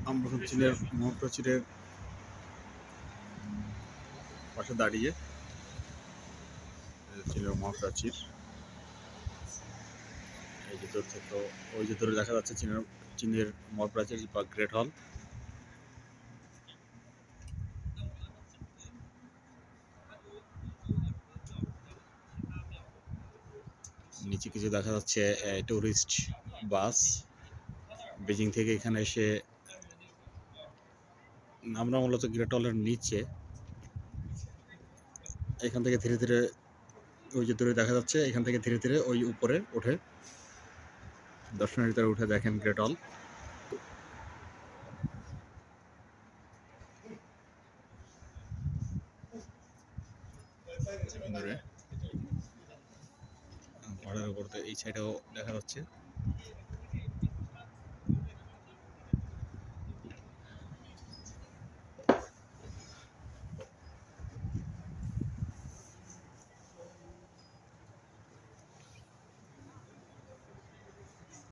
আমরা এখন চীনের মহাপ্রাচীরের পাশে দাঁড়িয়ে। চীনের মহাপ্রাচীর, এই যে দূর থেকে ওই যে দূরে দেখা যাচ্ছে চীনের মহাপ্রাচীর বা গ্রেট হল। নিচে কিছু দেখা যাচ্ছে টুরিস্ট বাস বেজিং থেকে এখানে এসে। আমরা মূলত গ্রেট হলের নিচে, এখান থেকে ধীরে ধীরে ওই যে দূরে দেখা যাচ্ছে, এখান থেকে ধীরে ধীরে ওই উপরে উঠে দর্শনার্থীরা উঠে দেখেন গ্রেট হল। পাহাড়ের উপর এই সাইডেও দেখা যাচ্ছে।